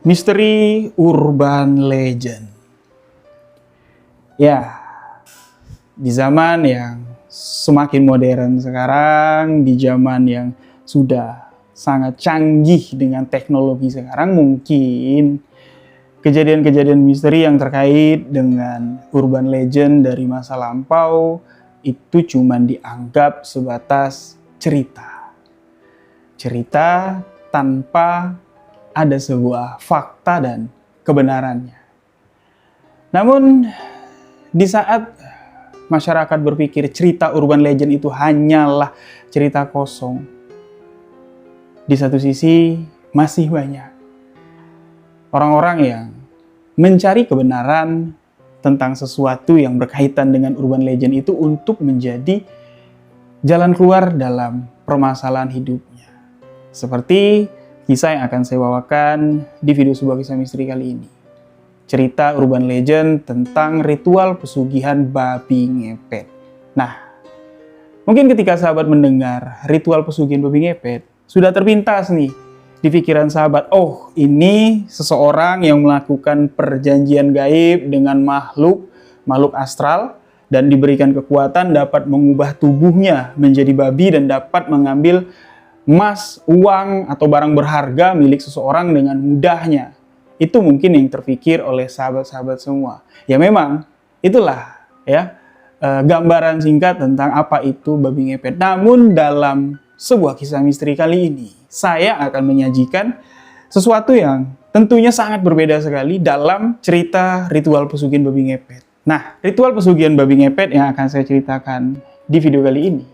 Misteri urban legend. Ya, di zaman yang semakin modern sekarang, di zaman yang sudah sangat canggih dengan teknologi sekarang, mungkin kejadian-kejadian misteri yang terkait dengan urban legend dari masa lampau itu cuma dianggap sebatas cerita. Cerita tanpa ada sebuah fakta dan kebenarannya. Namun, di saat masyarakat berpikir cerita urban legend itu hanyalah cerita kosong, di satu sisi masih banyak orang-orang yang mencari kebenaran tentang sesuatu yang berkaitan dengan urban legend itu untuk menjadi jalan keluar dalam permasalahan hidupnya. Seperti kisah yang akan saya bawakan di video sebuah kisah misteri kali ini. Cerita urban legend tentang ritual pesugihan babi ngepet. Nah, mungkin ketika sahabat mendengar ritual pesugihan babi ngepet, sudah terpintas nih di pikiran sahabat, oh ini seseorang yang melakukan perjanjian gaib dengan makhluk astral dan diberikan kekuatan dapat mengubah tubuhnya menjadi babi dan dapat mengambil emas, uang, atau barang berharga milik seseorang dengan mudahnya. Itu mungkin yang terpikir oleh sahabat-sahabat semua. Ya memang, itulah ya gambaran singkat tentang apa itu babi ngepet. Namun dalam sebuah kisah misteri kali ini, saya akan menyajikan sesuatu yang tentunya sangat berbeda sekali dalam cerita ritual pesugihan babi ngepet. Nah, ritual pesugihan babi ngepet yang akan saya ceritakan di video kali ini,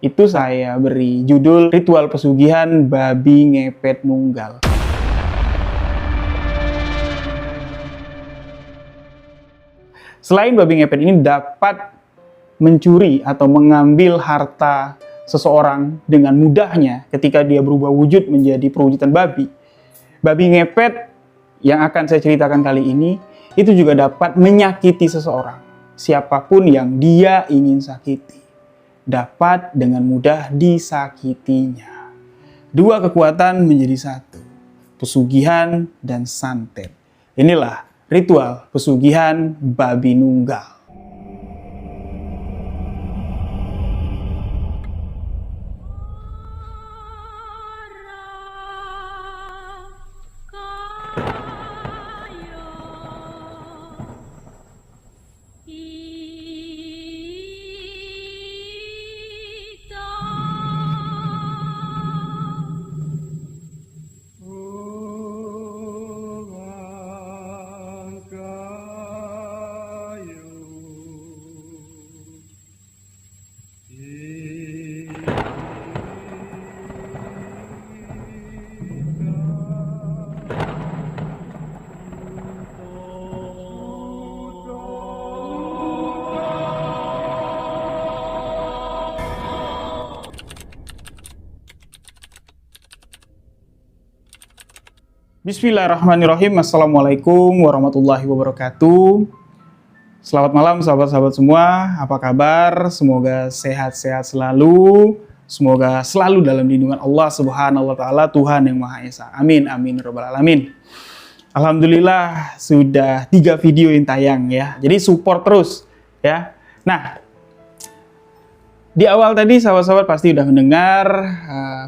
itu saya beri judul Ritual Pesugihan Babi Ngepet Nunggal. Selain babi ngepet ini dapat mencuri atau mengambil harta seseorang dengan mudahnya ketika dia berubah wujud menjadi perwujudan babi, babi ngepet yang akan saya ceritakan kali ini itu juga dapat menyakiti seseorang, siapapun yang dia ingin sakiti. Dapat dengan mudah disakitinya. Dua kekuatan menjadi satu, pesugihan dan santet. Inilah ritual pesugihan babi nunggal. Bismillahirrahmanirrahim. Assalamualaikum warahmatullahi wabarakatuh. Selamat malam sahabat-sahabat semua. Apa kabar? Semoga sehat-sehat selalu. Semoga selalu dalam lindungan Allah Subhanahu wa taala, Tuhan yang Maha Esa. Amin amin rabbal alamin. Alhamdulillah sudah 3 video yang tayang ya. Jadi support terus ya. Nah, di awal tadi sahabat-sahabat pasti udah mendengar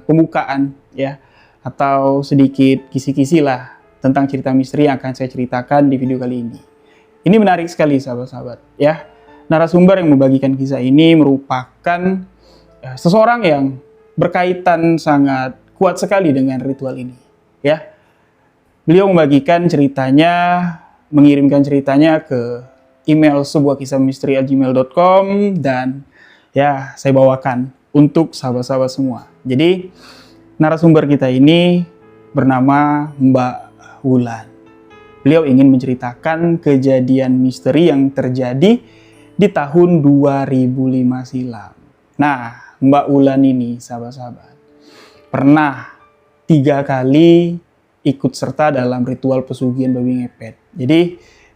pembukaan ya, atau sedikit kisi-kisi lah tentang cerita misteri yang akan saya ceritakan di video kali ini. Ini menarik sekali sahabat-sahabat ya. Narasumber yang membagikan kisah ini merupakan seseorang yang berkaitan sangat kuat sekali dengan ritual ini ya. Beliau membagikan ceritanya, mengirimkan ceritanya ke email sebuah kisah misteri@gmail.com dan ya saya bawakan untuk sahabat-sahabat semua. Jadi narasumber kita ini bernama Mbak Wulan. Beliau ingin menceritakan kejadian misteri yang terjadi di tahun 2005 silam. Nah, Mbak Wulan ini sahabat-sahabat pernah 3 kali ikut serta dalam ritual pesugihan babi ngepet. Jadi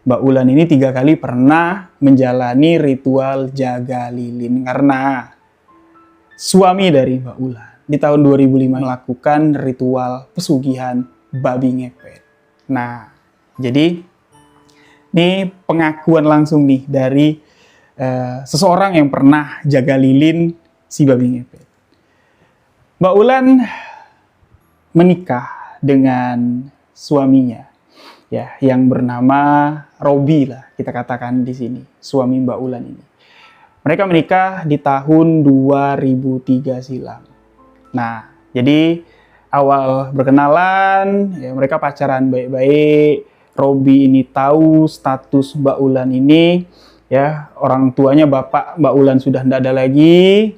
Mbak Wulan ini 3 kali pernah menjalani ritual jaga lilin karena suami dari Mbak Wulan di tahun 2005 melakukan ritual pesugihan babi ngepet. Nah, jadi ini pengakuan langsung nih dari seseorang yang pernah jaga lilin si babi ngepet. Mbak Ulan menikah dengan suaminya, ya, yang bernama Robi lah kita katakan di sini, suami Mbak Ulan ini. Mereka menikah di tahun 2003 silam. Nah, jadi awal berkenalan, ya, mereka pacaran baik-baik. Robi ini tahu status Mbak Ulan ini, ya, orang tuanya bapak Mbak Ulan sudah tidak ada lagi.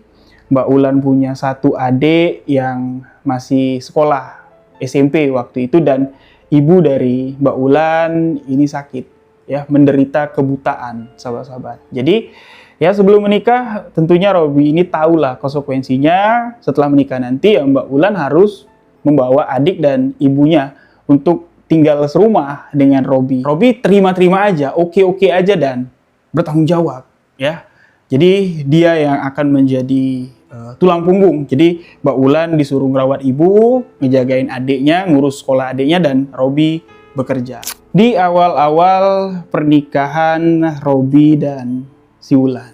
Mbak Ulan punya satu adik yang masih sekolah SMP waktu itu, dan ibu dari Mbak Ulan ini sakit, ya, menderita kebutaan, sahabat-sahabat. Jadi ya sebelum menikah tentunya Robi ini tahulah konsekuensinya setelah menikah nanti, ya, Mbak Ulan harus membawa adik dan ibunya untuk tinggal serumah dengan Robi. Robi terima-terima aja, oke-oke aja, dan bertanggung jawab, ya. Jadi dia yang akan menjadi tulang punggung. Jadi Mbak Ulan disuruh ngerawat ibu, ngejagain adiknya, ngurus sekolah adiknya, dan Robi bekerja. Di awal-awal pernikahan Robi dan si Ulan,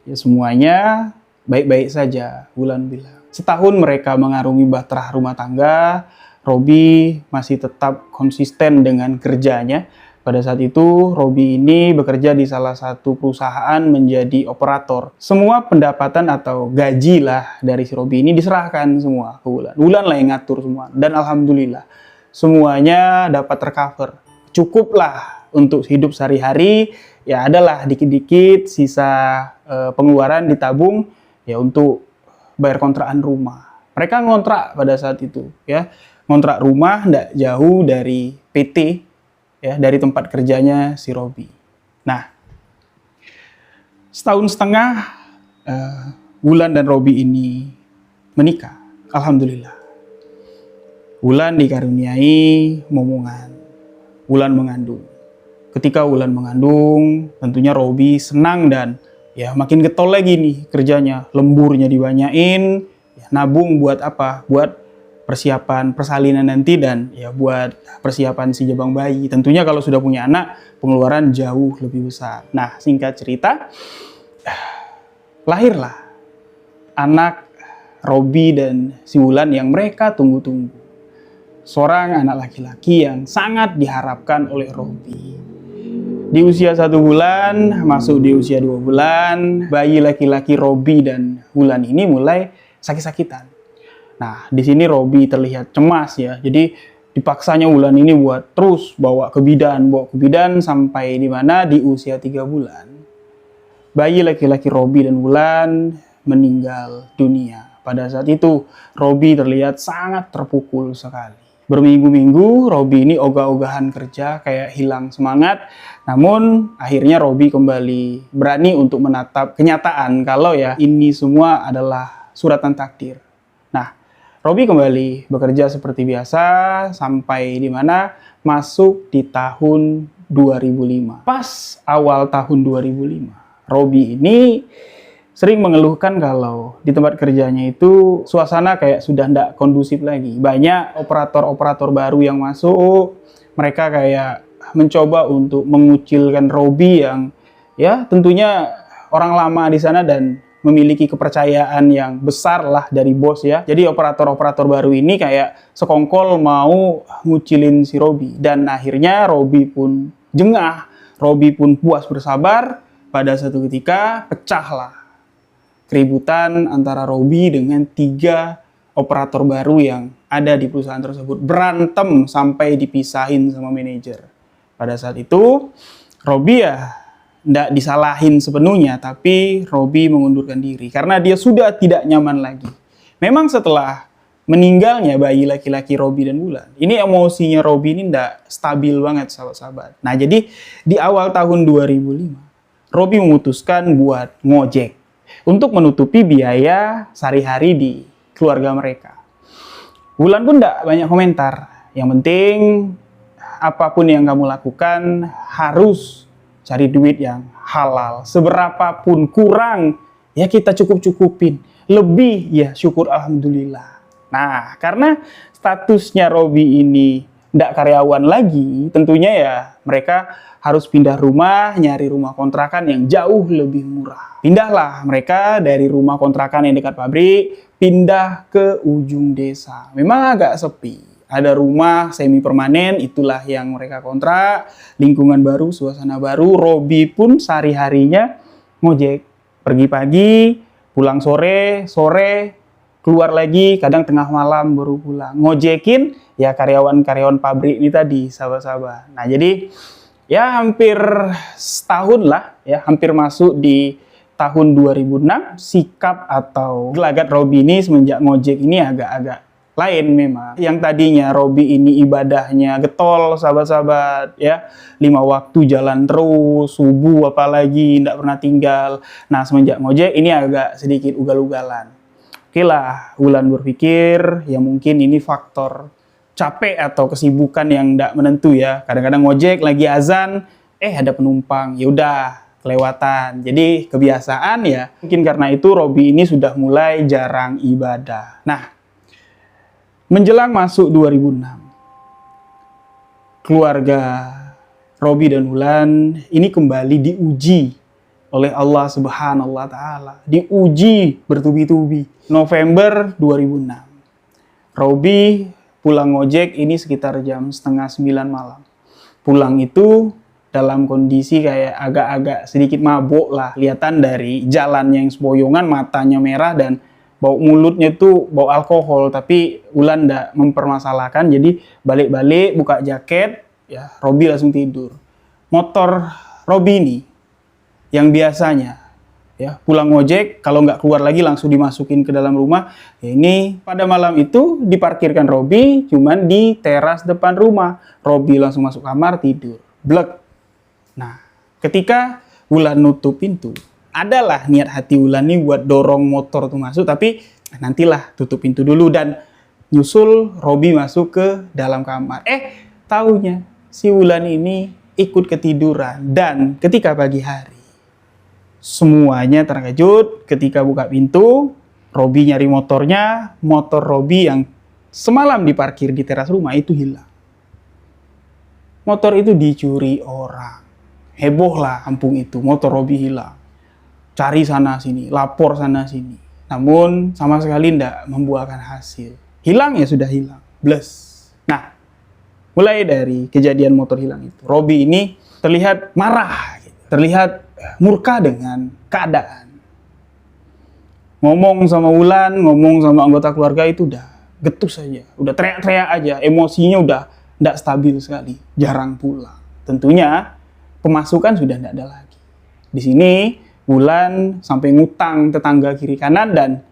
ya, semuanya baik-baik saja, Ulan bilang. Setahun mereka mengarungi bahtera rumah tangga, Robi masih tetap konsisten dengan kerjanya. Pada saat itu, Robi ini bekerja di salah satu perusahaan menjadi operator. Semua pendapatan atau gaji lah dari si Robi ini diserahkan semua ke Ulan. Ulan lah yang ngatur semua. Dan alhamdulillah, semuanya dapat tercover. Cukup lah untuk hidup sehari-hari. Ya adalah dikit-dikit sisa pengeluaran ditabung, ya, untuk bayar kontrakan rumah. Mereka ngontrak pada saat itu, ya. Ngontrak rumah tidak jauh dari PT, ya, dari tempat kerjanya si Robi. Nah, setahun setengah Ulan dan Robi ini menikah. Alhamdulillah. Ulan dikaruniai momongan. Ulan mengandung. Ketika Ulan mengandung, tentunya Robi senang dan, ya, makin getol lagi nih kerjanya. Lemburnya dibanyain, ya, nabung buat apa? Buat persiapan persalinan nanti, dan, ya, buat persiapan si jabang bayi. Tentunya kalau sudah punya anak, pengeluaran jauh lebih besar. Nah, singkat cerita, lahirlah anak Robi dan si Ulan yang mereka tunggu-tunggu. Seorang anak laki-laki yang sangat diharapkan oleh Robi. Di usia 1 bulan, masuk di usia 2 bulan, bayi laki-laki Robi dan Ulan ini mulai sakit-sakitan. Nah, di sini Robi terlihat cemas, ya. Jadi dipaksanya Ulan ini buat terus bawa ke bidan sampai di mana di usia 3 bulan. Bayi laki-laki Robi dan Ulan meninggal dunia. Pada saat itu, Robi terlihat sangat terpukul sekali. Berminggu-minggu, Robi ini ogah-ogahan kerja, kayak hilang semangat. Namun, akhirnya Robi kembali berani untuk menatap kenyataan kalau, ya, ini semua adalah suratan takdir. Nah, Robi kembali bekerja seperti biasa sampai di mana masuk di tahun 2005. Pas awal tahun 2005, Robi ini sering mengeluhkan kalau di tempat kerjanya itu suasana kayak sudah tidak kondusif lagi. Banyak operator-operator baru yang masuk, mereka kayak mencoba untuk mengucilkan Robi yang, ya, tentunya orang lama di sana dan memiliki kepercayaan yang besar lah dari bos, ya. Jadi operator-operator baru ini kayak sekongkol mau ngucilin si Robi. Dan akhirnya Robi pun jengah, Robi pun puas bersabar. Pada satu ketika pecahlah keributan antara Robi dengan 3 operator baru yang ada di perusahaan tersebut. Berantem sampai dipisahin sama manajer. Pada saat itu Robi, ya, tidak disalahin sepenuhnya, tapi Robi mengundurkan diri karena dia sudah tidak nyaman lagi. Memang setelah meninggalnya bayi laki-laki Robi dan Ulan, ini emosinya Robi ini tidak stabil banget, sahabat-sahabat. Nah, jadi di awal tahun 2005, Robi memutuskan buat ngojek untuk menutupi biaya sehari-hari di keluarga mereka. Ulan pun tidak banyak komentar. Yang penting, apapun yang kamu lakukan harus cari duit yang halal. Seberapapun kurang, ya kita cukup-cukupin. Lebih, ya syukur alhamdulillah. Nah, karena statusnya Robi ini nggak karyawan lagi, tentunya ya mereka harus pindah rumah, nyari rumah kontrakan yang jauh lebih murah. Pindahlah mereka dari rumah kontrakan yang dekat pabrik, pindah ke ujung desa. Memang agak sepi. Ada rumah semi permanen, itulah yang mereka kontrak. Lingkungan baru, suasana baru. Robi pun sehari-harinya ngojek. Pergi pagi, pulang sore, keluar lagi, kadang tengah malam baru pulang. Ngojekin ya karyawan-karyawan pabrik ini tadi, sahabat-sahabat. Nah, jadi ya hampir setahun lah, ya hampir masuk di tahun 2006, sikap atau gelagat Robi ini semenjak ngojek ini agak-agak lain memang. Yang tadinya Robi ini ibadahnya getol, sahabat-sahabat, ya 5 waktu jalan terus, subuh apalagi, tidak pernah tinggal. Nah, semenjak ngojek ini agak sedikit ugal-ugalan. Oke lah, Wulan berpikir ya mungkin ini faktor capek atau kesibukan yang tidak menentu ya. Kadang-kadang ngojek lagi azan, ada penumpang, ya udah kelewatan. Jadi kebiasaan ya. Mungkin karena itu Robi ini sudah mulai jarang ibadah. Nah, menjelang masuk 2006, keluarga Robi dan Wulan ini kembali diuji oleh Allah Subhanahu wa Ta'ala. Diuji bertubi-tubi. November 2006. Robi pulang ngojek ini sekitar jam setengah 9 malam. Pulang itu dalam kondisi kayak agak-agak sedikit mabuk lah. Kelihatan dari jalannya yang sempoyongan, matanya merah dan bau mulutnya tuh bau alkohol. Tapi Wulan nggak mempermasalahkan. Jadi balik-balik buka jaket, ya Robi langsung tidur. Motor Robi ini yang biasanya ya pulang ngojek kalau nggak keluar lagi langsung dimasukin ke dalam rumah, ya ini pada malam itu diparkirkan Robi cuman di teras depan rumah. Robi langsung masuk kamar tidur blek. Nah, ketika Wulan nutup pintu, adalah niat hati Wulan nih buat dorong motor tuh masuk, tapi nantilah tutup pintu dulu dan nyusul Robi masuk ke dalam kamar. Taunya si Wulan ini ikut ketiduran dan ketika pagi hari semuanya terkejut ketika buka pintu. Robi nyari motornya, motor Robi yang semalam diparkir di teras rumah itu hilang. Motor itu dicuri orang. Heboh lah kampung itu, motor Robi hilang. Cari sana sini, lapor sana sini. Namun sama sekali tidak membuahkan hasil. Hilang ya sudah hilang, bless. Nah, mulai dari kejadian motor hilang itu, Robi ini terlihat marah, terlihat murka dengan keadaan. Ngomong sama Wulan, ngomong sama anggota keluarga itu udah getus saja, udah teriak-teriak aja, emosinya udah tidak stabil sekali, jarang pulang. Tentunya pemasukan sudah tidak ada lagi. Di sini Wulan sampai ngutang tetangga kiri kanan dan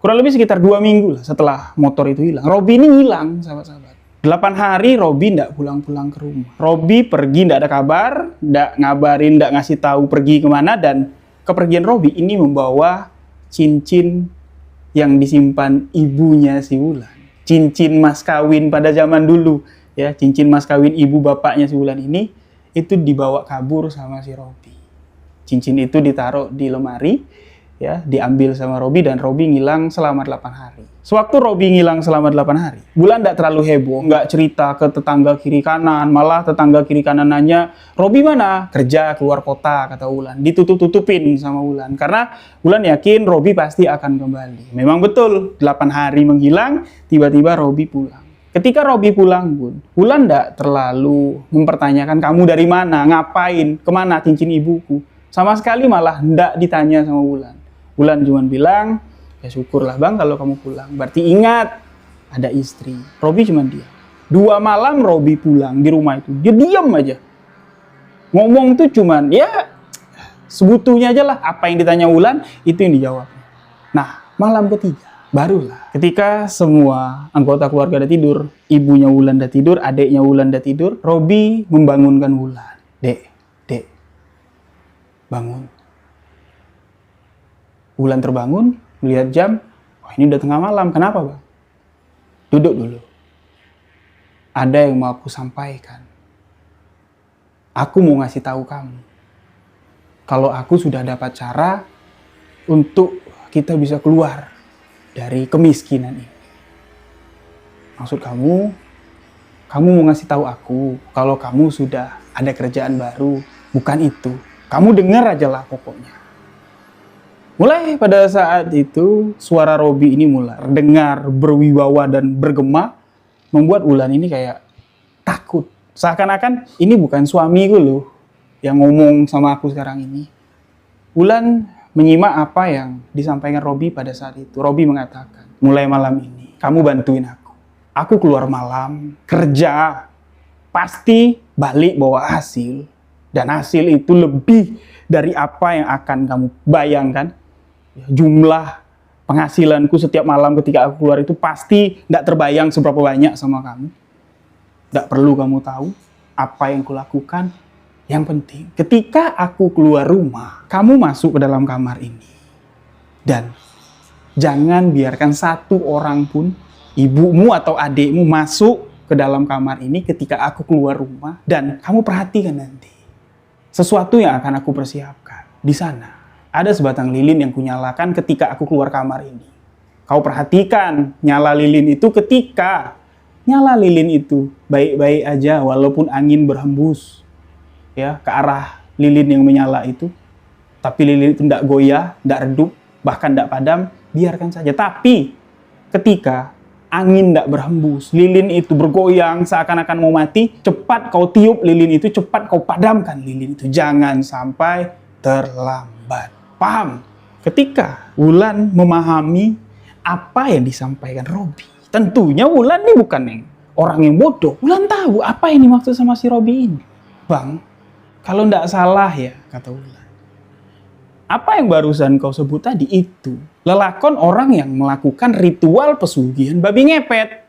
kurang lebih sekitar 2 minggu lah setelah motor itu hilang. Robi ini hilang, sahabat-sahabat. 8 hari Robi tidak pulang-pulang ke rumah. Robi pergi tidak ada kabar, tidak ngabarin, tidak ngasih tahu pergi kemana, dan kepergian Robi ini membawa cincin yang disimpan ibunya si Wulan. Cincin mas kawin pada zaman dulu, ya, cincin mas kawin ibu bapaknya si Wulan ini itu dibawa kabur sama si Robi. Cincin itu ditaruh di lemari, ya, diambil sama Robi dan Robi ngilang selama 8 hari. Sewaktu Robi ngilang selama 8 hari, Wulan tidak terlalu heboh, nggak cerita ke tetangga kiri kanan, malah tetangga kiri kanan nanya, Robi mana? Kerja keluar kota, kata Wulan. Ditutup-tutupin sama Wulan, karena Wulan yakin Robi pasti akan kembali. Memang betul, 8 hari menghilang, tiba-tiba Robi pulang. Ketika Robi pulang pun, Wulan tidak terlalu mempertanyakan kamu dari mana, ngapain, kemana cincin ibuku. Sama sekali malah tidak ditanya sama Wulan. Wulan cuma bilang, ya syukurlah bang kalau kamu pulang. Berarti ingat, ada istri. Robi cuma diam. 2 malam Robi pulang di rumah itu. Dia diam aja. Ngomong tuh cuman, ya sebutunya aja lah. Apa yang ditanya Wulan, itu yang dijawab. Nah, malam ketiga, barulah. Ketika semua anggota keluarga udah tidur, ibunya Wulan udah tidur, adiknya Wulan udah tidur, Robi membangunkan Wulan. Dek, bangun. Wulan terbangun, melihat jam, wah ini udah tengah malam, kenapa bang? Duduk dulu. Ada yang mau aku sampaikan. Aku mau ngasih tahu kamu. Kalau aku sudah dapat cara untuk kita bisa keluar dari kemiskinan ini. Maksud kamu, Kamu mau ngasih tahu aku kalau kamu sudah ada kerjaan baru. Bukan itu. Kamu dengar aja lah pokoknya. Mulai pada saat itu, suara Robi ini mulai dengar, berwibawa dan bergema, membuat Wulan ini kayak takut. Seakan-akan ini bukan suamiku loh yang ngomong sama aku sekarang ini. Wulan menyimak apa yang disampaikan Robi pada saat itu. Robi mengatakan, mulai malam ini kamu bantuin aku. Aku keluar malam, kerja, pasti balik bawa hasil. Dan hasil itu lebih dari apa yang akan kamu bayangkan. Jumlah penghasilanku setiap malam ketika aku keluar itu pasti tidak terbayang seberapa banyak sama kamu. Tidak perlu kamu tahu apa yang kulakukan. Yang penting, ketika aku keluar rumah, kamu masuk ke dalam kamar ini. Dan jangan biarkan satu orang pun, ibumu atau adikmu masuk ke dalam kamar ini ketika aku keluar rumah. Dan kamu perhatikan nanti sesuatu yang akan aku persiapkan. Di sana ada sebatang lilin yang kunyalakan ketika aku keluar kamar ini. Kau perhatikan nyala lilin itu ketika nyala lilin itu baik-baik aja walaupun angin berhembus ya ke arah lilin yang menyala itu. Tapi lilin itu tidak goyah, tidak redup, bahkan tidak padam, biarkan saja. Tapi ketika angin tidak berhembus, lilin itu bergoyang seakan-akan mau mati, cepat kau tiup lilin itu, cepat kau padamkan lilin itu. Jangan sampai terlambat. Paham? Ketika Wulan memahami apa yang disampaikan Robi, tentunya Wulan ini bukan orang yang bodoh. Wulan tahu apa yang dimaksud sama si Robi ini. Bang, kalau tidak salah ya, kata Wulan, apa yang barusan kau sebut tadi itu lelakon orang yang melakukan ritual pesugihan babi ngepet,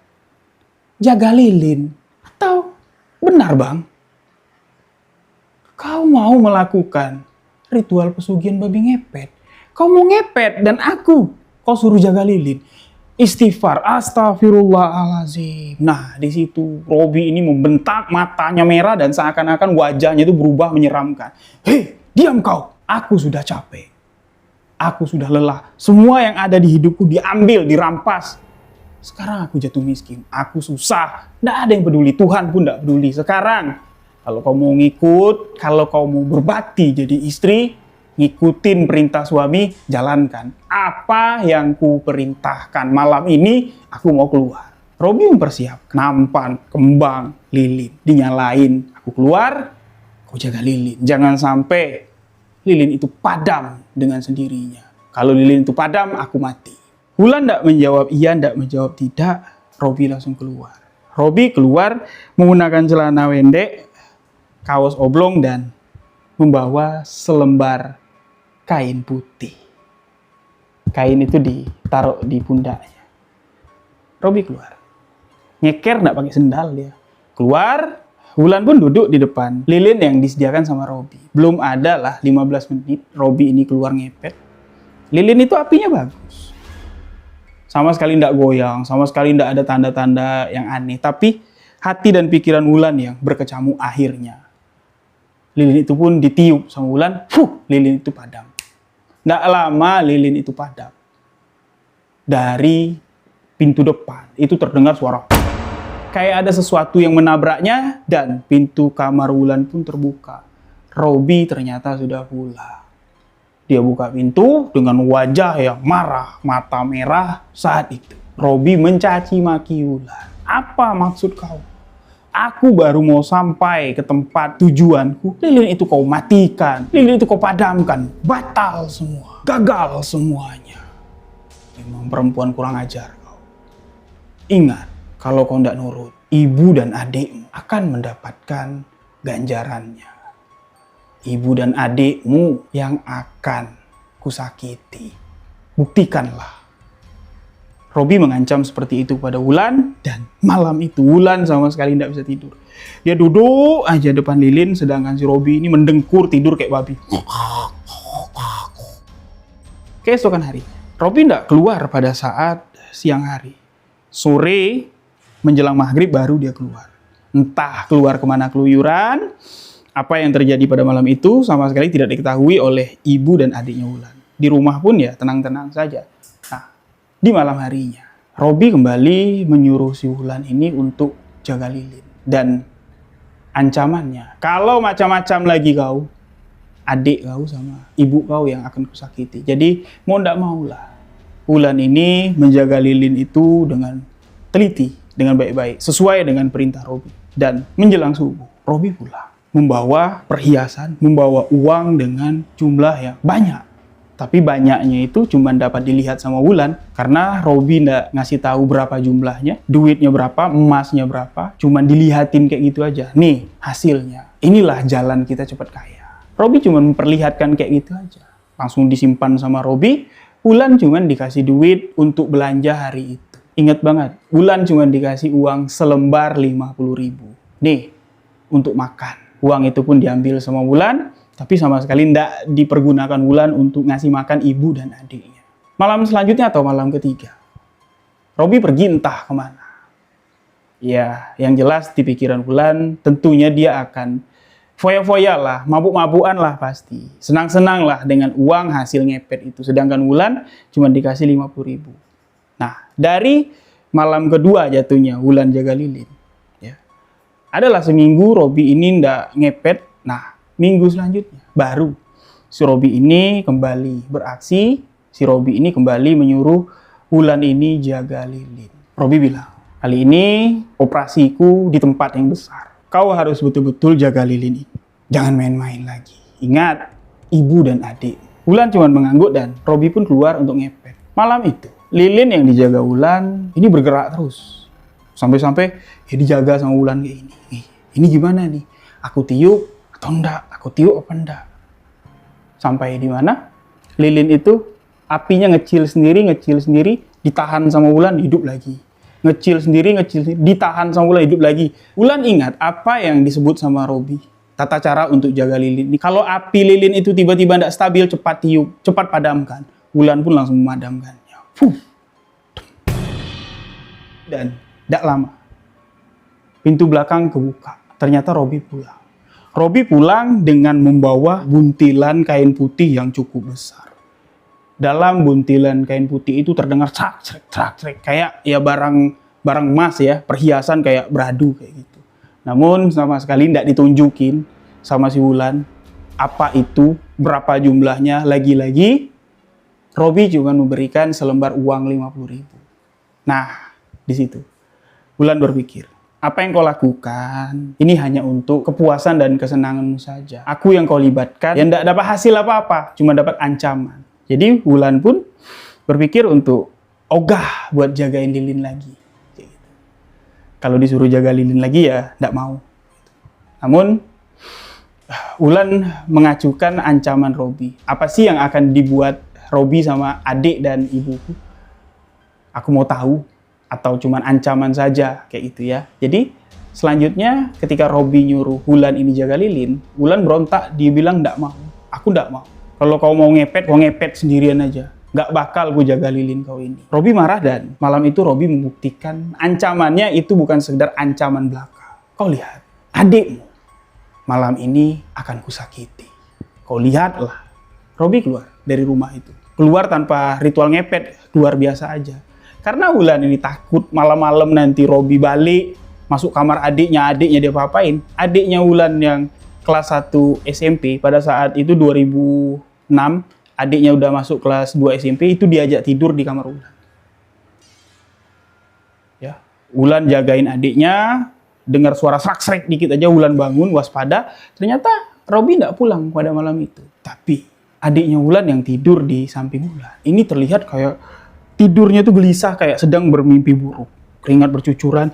jaga lilin. Atau benar bang, kau mau melakukan ritual pesugihan babi ngepet? Kau mau ngepet dan kau suruh jaga lilin. Istighfar, astagfirullahalazim. Nah, di situ Robi ini membentak, matanya merah dan seakan-akan wajahnya itu berubah menyeramkan. Hei, diam kau. Aku sudah capek. Aku sudah lelah. Semua yang ada di hidupku diambil, dirampas. Sekarang aku jatuh miskin. Aku susah. Tidak ada yang peduli. Tuhan pun tidak peduli. Sekarang, kalau kau mau ngikut, kalau kau mau berbakti jadi istri, ngikutin perintah suami, jalankan. Apa yang ku perintahkan malam ini, aku mau keluar. Robi mempersiapkan nampan, kembang, lilin. Dinyalain. Aku keluar, kau jaga lilin. Jangan sampai lilin itu padam dengan sendirinya. Kalau lilin itu padam, aku mati. Wulan tidak menjawab iya, tidak menjawab tidak. Robi langsung keluar. Robi keluar menggunakan celana pendek, kaos oblong, dan membawa selembar kain putih. Kain itu ditaruh di pundaknya. Robi keluar. Nyeker tidak pakai sendal dia. Keluar. Wulan pun duduk di depan lilin yang disediakan sama Robi. Belum ada lah 15 menit Robi ini keluar ngepet. Lilin itu apinya bagus. Sama sekali tidak goyang, sama sekali tidak ada tanda-tanda yang aneh. Tapi hati dan pikiran Wulan yang berkecamuk akhirnya. Lilin itu pun ditiup sama Wulan, lilin itu padam. Tidak lama lilin itu padam. Dari pintu depan itu terdengar suara kayak ada sesuatu yang menabraknya dan pintu kamar Wulan pun terbuka. Robi ternyata sudah pulang. Dia buka pintu dengan wajah yang marah, mata merah. Saat itu Robi mencaci maki Wulan. Apa maksud kau? Aku baru mau sampai ke tempat tujuanku. Lilin itu kau matikan. Lilin itu kau padamkan. Batal semua. Gagal semuanya. Memang perempuan kurang ajar kau. Ingat, kalau kau tidak nurut, ibu dan adikmu akan mendapatkan ganjarannya. Ibu dan adikmu yang akan kusakiti. Buktikanlah. Robi mengancam seperti itu pada Wulan, dan malam itu Wulan sama sekali tidak bisa tidur. Dia duduk aja depan lilin, sedangkan si Robi ini mendengkur tidur kayak babi. Keesokan hari, Robi tidak keluar pada saat siang hari. Sore menjelang maghrib baru dia keluar. Entah keluar kemana keluyuran, apa yang terjadi pada malam itu sama sekali tidak diketahui oleh ibu dan adiknya Wulan. Di rumah pun ya tenang-tenang saja. Nah, di malam harinya, Robi kembali menyuruh si Wulan ini untuk jaga lilin. Dan ancamannya, kalau macam-macam lagi kau, adik kau sama ibu kau yang akan kusakiti. Jadi mau ndak maulah, Wulan ini menjaga lilin itu dengan teliti, dengan baik-baik, sesuai dengan perintah Robi. Dan menjelang subuh, Robi pulang, membawa perhiasan, membawa uang dengan jumlah yang banyak. Tapi banyaknya itu cuma dapat dilihat sama Wulan, karena Robi ndak ngasih tahu berapa jumlahnya, duitnya berapa, emasnya berapa, cuma dilihatin kayak gitu aja. Nih hasilnya, inilah jalan kita cepat kaya. Robi cuma memperlihatkan kayak gitu aja. Langsung disimpan sama Robi, Wulan cuma dikasih duit untuk belanja hari itu. Ingat banget, Wulan cuma dikasih uang selembar 50.000. Nih, untuk makan. Uang itu pun diambil sama Wulan, tapi sama sekali tidak dipergunakan Wulan untuk ngasih makan ibu dan adiknya. Malam selanjutnya atau malam ketiga, Robi pergi entah kemana. Ya, yang jelas di pikiran Wulan tentunya dia akan foya-foya lah, mabuk-mabukan lah pasti. Senang-senang lah dengan uang hasil ngepet itu. Sedangkan Wulan cuma dikasih 50.000. Nah, dari malam kedua jatuhnya Wulan jaga lilin. Ya. Adalah seminggu Robi ini ndak ngepet. Nah, minggu selanjutnya baru si Robi ini kembali beraksi, si Robi ini kembali menyuruh Wulan ini jaga lilin. Robi bilang, kali ini operasiku di tempat yang besar. Kau harus betul-betul jaga lilin ini. Jangan main-main lagi. Ingat, ibu dan adik. Wulan cuma mengangguk dan Robi pun keluar untuk ngepet. Malam itu, lilin yang dijaga Wulan ini bergerak terus. Sampai-sampai ya dijaga sama Wulan kayak ini. Ini gimana nih? Aku tiup atau enggak? Aku tiup apa enggak? Sampai di mana? Lilin itu apinya ngecil sendiri, ditahan sama Wulan, hidup lagi. Ngecil sendiri, ditahan sama Wulan, hidup lagi. Wulan ingat apa yang disebut sama Robi. Tata cara untuk jaga lilin. Kalau api lilin itu tiba-tiba enggak stabil, cepat tiup, cepat padamkan. Wulan pun langsung memadamkannya. Dan enggak lama, pintu belakang kebuka. Ternyata Robi pulang. Robi pulang dengan membawa buntilan kain putih yang cukup besar. Dalam buntilan kain putih itu terdengar trak-trek, kayak ya barang emas ya, perhiasan kayak beradu kayak gitu. Namun sama sekali tidak ditunjukin sama si Wulan apa itu, berapa jumlahnya. Lagi-lagi Robi cuma memberikan selembar uang 50.000. Nah, di situ Wulan berpikir, apa yang kau lakukan ini hanya untuk kepuasan dan kesenanganmu saja. Aku yang kau libatkan, yang tidak dapat hasil apa-apa, cuma dapat ancaman. Jadi Wulan pun berpikir untuk ogah buat jagain lilin lagi. Kalau disuruh jaga lilin lagi ya tidak mau. Namun Wulan mengacukan ancaman Robi. Apa sih yang akan dibuat Robi sama adik dan ibuku? Aku mau tahu. Atau cuman ancaman saja kayak gitu ya. Jadi selanjutnya ketika Robi nyuruh Wulan ini jaga lilin, Wulan berontak, dia bilang nggak mau. Aku nggak mau. Kalau kau mau ngepet sendirian aja. Nggak bakal gue jaga lilin kau ini. Robi marah dan malam itu Robi membuktikan ancamannya itu bukan sekedar ancaman belaka. Kau lihat, adikmu malam ini akan kusakiti. Kau lihatlah. Robi keluar dari rumah itu. Keluar tanpa ritual ngepet, keluar biasa aja. Karena Wulan ini takut malam-malam nanti Robi balik, masuk kamar adiknya dia apa-apain. Adiknya Wulan yang kelas 1 SMP, pada saat itu 2006, adiknya udah masuk kelas 2 SMP, itu diajak tidur di kamar Wulan. Ya, Wulan jagain adiknya, dengar suara srak-srek dikit aja, Wulan bangun, waspada. Ternyata Robi nggak pulang pada malam itu. Tapi adiknya Wulan yang tidur di samping Wulan, ini terlihat kayak tidurnya tuh gelisah, kayak sedang bermimpi buruk. Keringat bercucuran,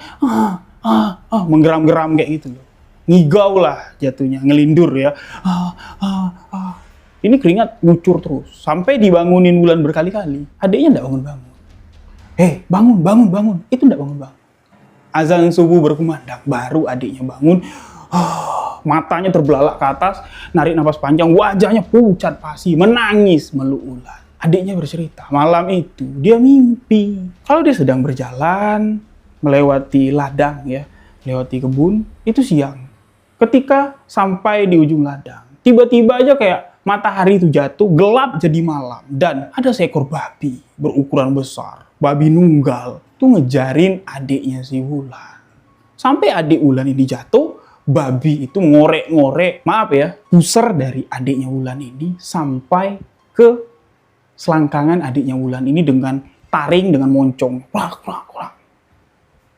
menggeram-geram kayak gitu loh. Ngigau lah jatuhnya, ngelindur ya. Ini keringat ngucur terus. Sampai dibangunin Wulan berkali-kali. Adiknya enggak bangun-bangun. Bangun. Itu enggak bangun-bangun. Azan subuh berkumandang. Baru adiknya bangun. Matanya terbelalak ke atas. Narik nafas panjang. Wajahnya pucat pasi. Menangis meluk Wulan. Adiknya bercerita, malam itu dia mimpi kalau dia sedang berjalan melewati ladang ya, melewati kebun, itu siang. Ketika sampai di ujung ladang, tiba-tiba aja kayak matahari itu jatuh, gelap jadi malam, dan ada seekor babi berukuran besar, babi nunggal, tuh ngejarin adiknya si Wulan. Sampai adik Wulan ini jatuh, babi itu ngorek-ngorek, maaf ya, pusar dari adiknya Wulan ini sampai ke selangkangan adiknya Wulan ini dengan taring, dengan moncong.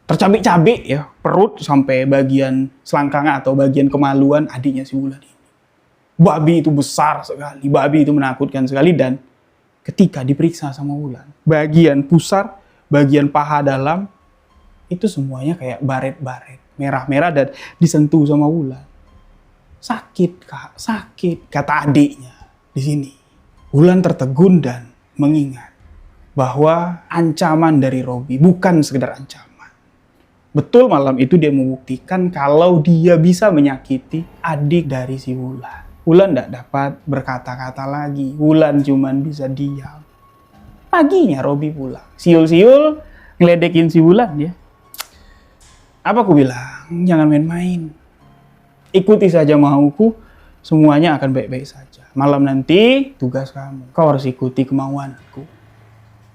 Tercabik-cabik ya, perut sampai bagian selangkangan atau bagian kemaluan adiknya si Wulan ini. Babi itu besar sekali, babi itu menakutkan sekali, dan ketika diperiksa sama Wulan, bagian pusar, bagian paha dalam, itu semuanya kayak baret-baret, merah-merah dan disentuh sama Wulan. Sakit kak, sakit, kata adiknya di sini. Wulan tertegun dan mengingat bahwa ancaman dari Robi bukan sekedar ancaman. Betul, malam itu dia membuktikan kalau dia bisa menyakiti adik dari si Wulan. Wulan tidak dapat berkata-kata lagi. Wulan cuman bisa diam. Paginya Robi pulang. Siul-siul ngeledekin si Wulan ya. Apa aku bilang? Jangan main-main. Ikuti saja mauku, semuanya akan baik-baik saja. Malam nanti tugas kamu. Kau harus ikuti kemauanku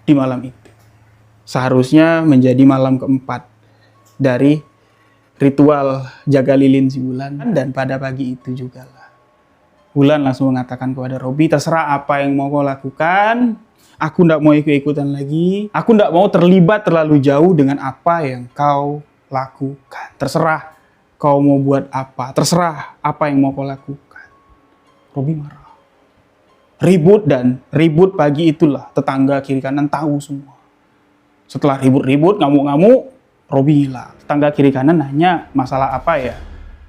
di malam itu. Seharusnya menjadi malam keempat dari ritual jaga lilin si Wulan. Dan pada pagi itu juga lah, Wulan langsung mengatakan kepada Robi, terserah apa yang mau kau lakukan, aku tidak mau ikut-ikutan lagi, aku tidak mau terlibat terlalu jauh dengan apa yang kau lakukan. Terserah kau mau buat apa, terserah apa yang mau kau lakukan. Robi marah. Ribut pagi itulah, tetangga kiri kanan tahu semua. Setelah ribut-ribut, ngamuk-ngamuk, Robi hilang. Tetangga kiri kanan nanya masalah apa ya.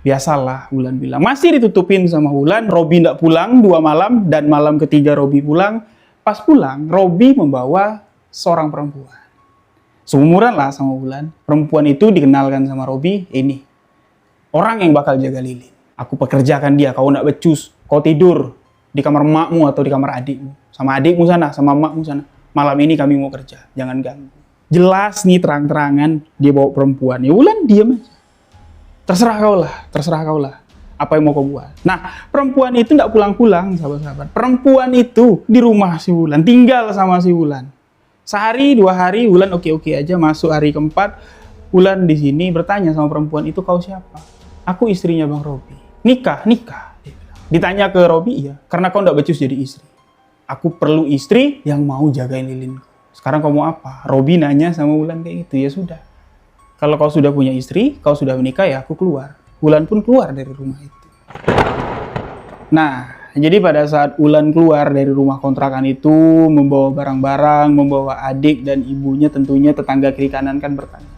Biasalah, Wulan bilang. Masih ditutupin sama Wulan, Robi tidak pulang 2 malam, dan malam ketiga Robi pulang. Pas pulang, Robi membawa seorang perempuan. Seumuran lah sama Wulan. Perempuan itu dikenalkan sama Robi, ini orang yang bakal jaga lilin. Aku pekerjakan dia, kau tidak becus, kau tidur di kamar emakmu atau di kamar adikmu. Sama adikmu sana, sama emakmu sana. Malam ini kami mau kerja, jangan ganggu. Jelas nih terang-terangan dia bawa perempuan. Ya Wulan diam aja. Terserah kau lah. Apa yang mau kau buat. Nah, perempuan itu tidak pulang-pulang, sahabat-sahabat. Perempuan itu di rumah si Wulan, tinggal sama si Wulan. Sehari, 2 hari, Wulan oke-oke aja. Masuk hari keempat, Wulan di sini bertanya sama perempuan itu, kau siapa? Aku istrinya Bang Robi. Nikah. Ditanya ke Robi, iya. Karena kau tidak becus jadi istri. Aku perlu istri yang mau jagain lilinku. Sekarang kau mau apa? Robi nanya sama Wulan kayak gitu, ya sudah. Kalau kau sudah punya istri, kau sudah menikah, ya aku keluar. Wulan pun keluar dari rumah itu. Nah, jadi pada saat Wulan keluar dari rumah kontrakan itu, membawa barang-barang, membawa adik dan ibunya, tentunya tetangga kiri kanan kan bertanya.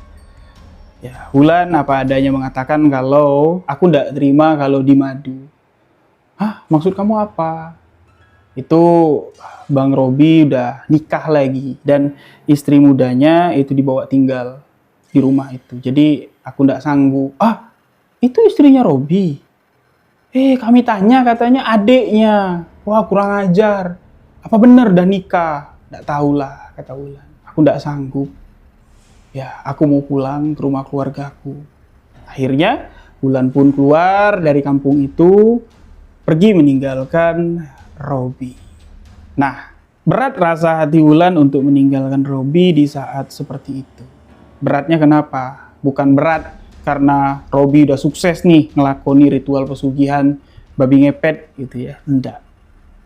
Ya, Wulan apa adanya mengatakan kalau aku tidak terima kalau dimadu. Hah, maksud kamu apa? Itu Bang Robi udah nikah lagi, dan istri mudanya itu dibawa tinggal di rumah itu. Jadi aku ndak sanggup. Ah, itu istrinya Robi. Kami tanya katanya adiknya. Wah, kurang ajar. Apa benar udah nikah? Ndak tahulah, kata Wulan. Aku ndak sanggup. Ya, aku mau pulang ke rumah keluargaku. Akhirnya Wulan pun keluar dari kampung itu, pergi meninggalkan Robi. Nah, berat rasa hati Wulan untuk meninggalkan Robi di saat seperti itu. Beratnya kenapa? Bukan berat karena Robi udah sukses nih ngelakoni ritual pesugihan babi ngepet gitu ya. Enggak.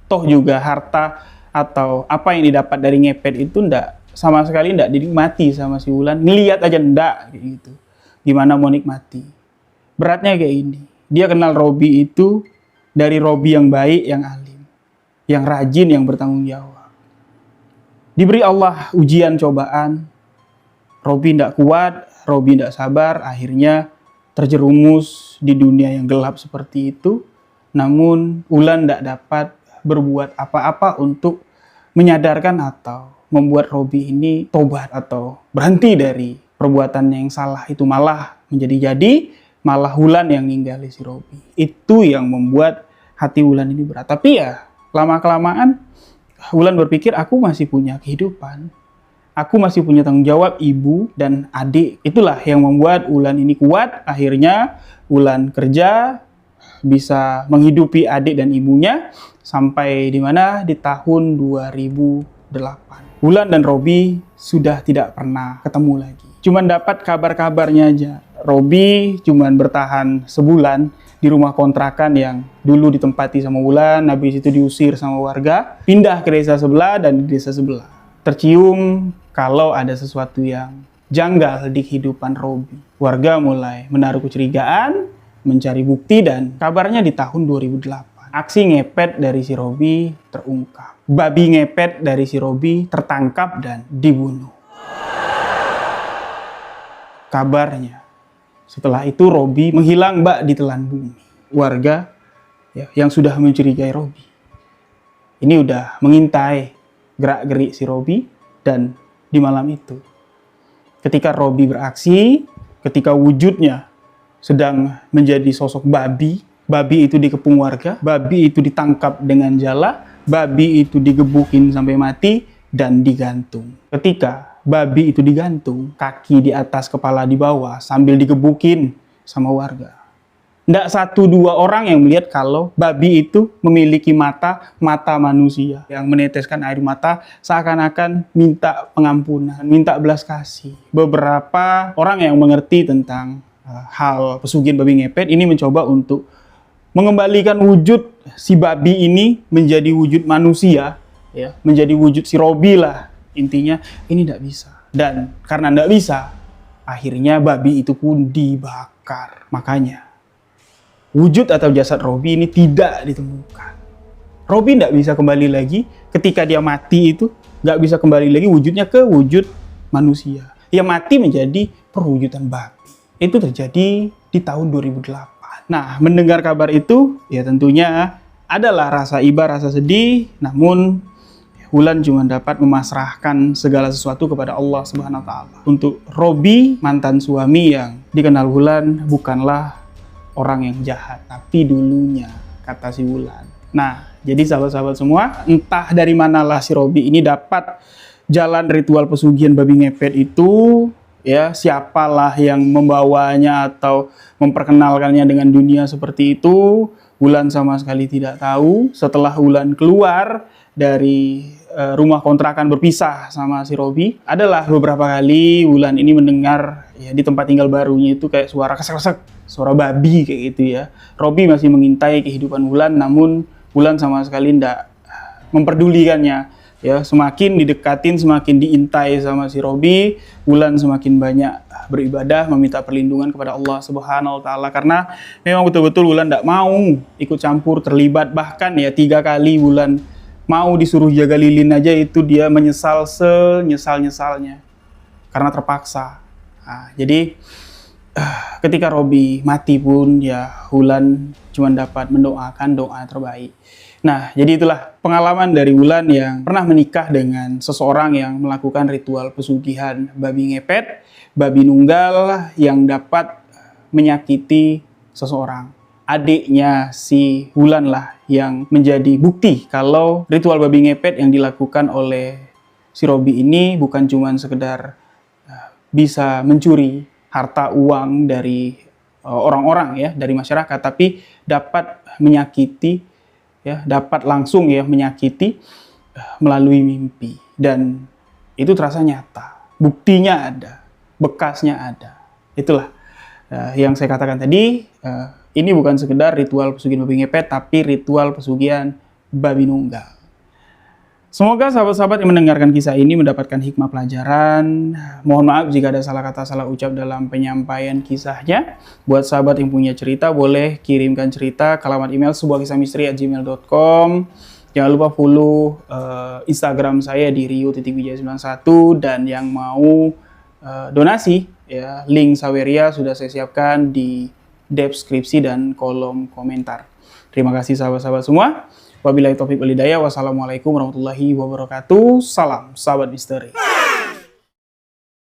Toh juga harta atau apa yang didapat dari ngepet itu enggak, sama sekali enggak dinikmati sama si Wulan. Ngeliat aja enggak kayak gitu. Gimana mau nikmati? Beratnya kayak ini. Dia kenal Robi itu dari Robi yang baik, yang alim, yang rajin, yang bertanggung jawab. Diberi Allah ujian cobaan, Robi tidak kuat, Robi tidak sabar, akhirnya terjerumus di dunia yang gelap seperti itu. Namun Wulan tidak dapat berbuat apa-apa untuk menyadarkan atau membuat Robi ini tobat atau berhenti dari perbuatannya yang salah itu. Malah menjadi-jadi, malah Wulan yang ninggali si Robi. Itu yang membuat hati Wulan ini berat. Tapi ya lama-kelamaan Wulan berpikir, aku masih punya kehidupan. Aku masih punya tanggung jawab ibu dan adik. Itulah yang membuat Wulan ini kuat. Akhirnya Wulan kerja, bisa menghidupi adik dan ibunya sampai di mana di tahun 2008. Wulan dan Robi sudah tidak pernah ketemu lagi. Cuman dapat kabar-kabarnya aja. Robi cuman bertahan sebulan di rumah kontrakan yang dulu ditempati sama Wulan, habis itu diusir sama warga, pindah ke desa sebelah, dan di desa sebelah tercium kalau ada sesuatu yang janggal di kehidupan Robi. Warga mulai menaruh kecurigaan, mencari bukti, dan kabarnya di tahun 2008 aksi ngepet dari si Robi terungkap. Babi ngepet dari si Robi tertangkap dan dibunuh. Kabarnya setelah itu Robi menghilang di telan bumi. Warga yang sudah mencurigai Robi ini udah mengintai gerak-gerik si Robi, dan di malam itu ketika Robi beraksi, ketika wujudnya sedang menjadi sosok babi, babi itu dikepung warga, babi itu ditangkap dengan jala, babi itu digebukin sampai mati dan digantung. Ketika babi itu digantung, kaki di atas, kepala di bawah, sambil digebukin sama warga. Nggak satu dua orang yang melihat kalau babi itu memiliki mata manusia yang meneteskan air mata seakan-akan minta pengampunan, minta belas kasih. Beberapa orang yang mengerti tentang hal pesugihan babi ngepet ini mencoba untuk mengembalikan wujud si babi ini menjadi wujud manusia, ya, menjadi wujud si Robi lah. Intinya ini tidak bisa. Dan karena tidak bisa, akhirnya babi itu pun dibakar. Makanya wujud atau jasad Robi ini tidak ditemukan. Robi tidak bisa kembali lagi ketika dia mati itu, nggak bisa kembali lagi wujudnya ke wujud manusia. Dia mati menjadi perwujudan babi. Itu terjadi di tahun 2008. Nah, mendengar kabar itu, ya tentunya adalah rasa iba, rasa sedih. Namun Wulan cuma dapat memasrahkan segala sesuatu kepada Allah Subhanahu wa Ta'ala. Untuk Robi, mantan suami yang dikenal Wulan bukanlah orang yang jahat, tapi dulunya, kata si Wulan. Nah, jadi sahabat-sahabat semua, entah dari manalah si Robi ini dapat jalan ritual pesugihan babi ngepet itu, ya, siapalah yang membawanya atau memperkenalkannya dengan dunia seperti itu, Wulan sama sekali tidak tahu. Setelah Wulan keluar dari rumah kontrakan berpisah sama si Robi, adalah beberapa kali Wulan ini mendengar, ya, di tempat tinggal barunya itu kayak suara kesek-kesek, suara babi kayak gitu ya. Robi masih mengintai kehidupan Wulan, namun Wulan sama sekali tidak memperdulikannya. Ya, semakin didekatin, semakin diintai sama si Robi, Wulan semakin banyak beribadah, meminta perlindungan kepada Allah Subhanahu wa Ta'ala, karena memang betul-betul Wulan tidak mau ikut campur, terlibat. Bahkan ya 3 kali Wulan mau disuruh jaga lilin aja itu dia menyesal senyesal-nyesalnya karena terpaksa. Nah, jadi ketika Robi mati pun ya Wulan cuma dapat mendoakan doa terbaik. Nah, jadi itulah pengalaman dari Wulan yang pernah menikah dengan seseorang yang melakukan ritual pesugihan babi ngepet, babi nunggal yang dapat menyakiti seseorang. Adiknya si Wulan lah yang menjadi bukti kalau ritual babi ngepet yang dilakukan oleh si Robi ini bukan cuma sekedar bisa mencuri harta uang dari orang-orang, ya, dari masyarakat, tapi dapat menyakiti, ya, dapat langsung ya menyakiti melalui mimpi, dan itu terasa nyata, buktinya ada, bekasnya ada. Itulah yang saya katakan tadi. Ini bukan sekedar ritual pesugihan babi ngepet, tapi ritual pesugihan babi nunggal. Semoga sahabat-sahabat yang mendengarkan kisah ini mendapatkan hikmah pelajaran. Mohon maaf jika ada salah kata, salah ucap dalam penyampaian kisahnya. Buat sahabat yang punya cerita, boleh kirimkan cerita ke alamat email sebuahkisahmisteri@gmail.com. Jangan lupa follow Instagram saya di rio.wijaya91, dan yang mau donasi, ya, link Saweria sudah saya siapkan di deskripsi dan kolom komentar. Terima kasih sahabat-sahabat semua. Wabillahi taufiq wal hidayah. Wassalamualaikum warahmatullahi wabarakatuh. Salam sahabat misteri.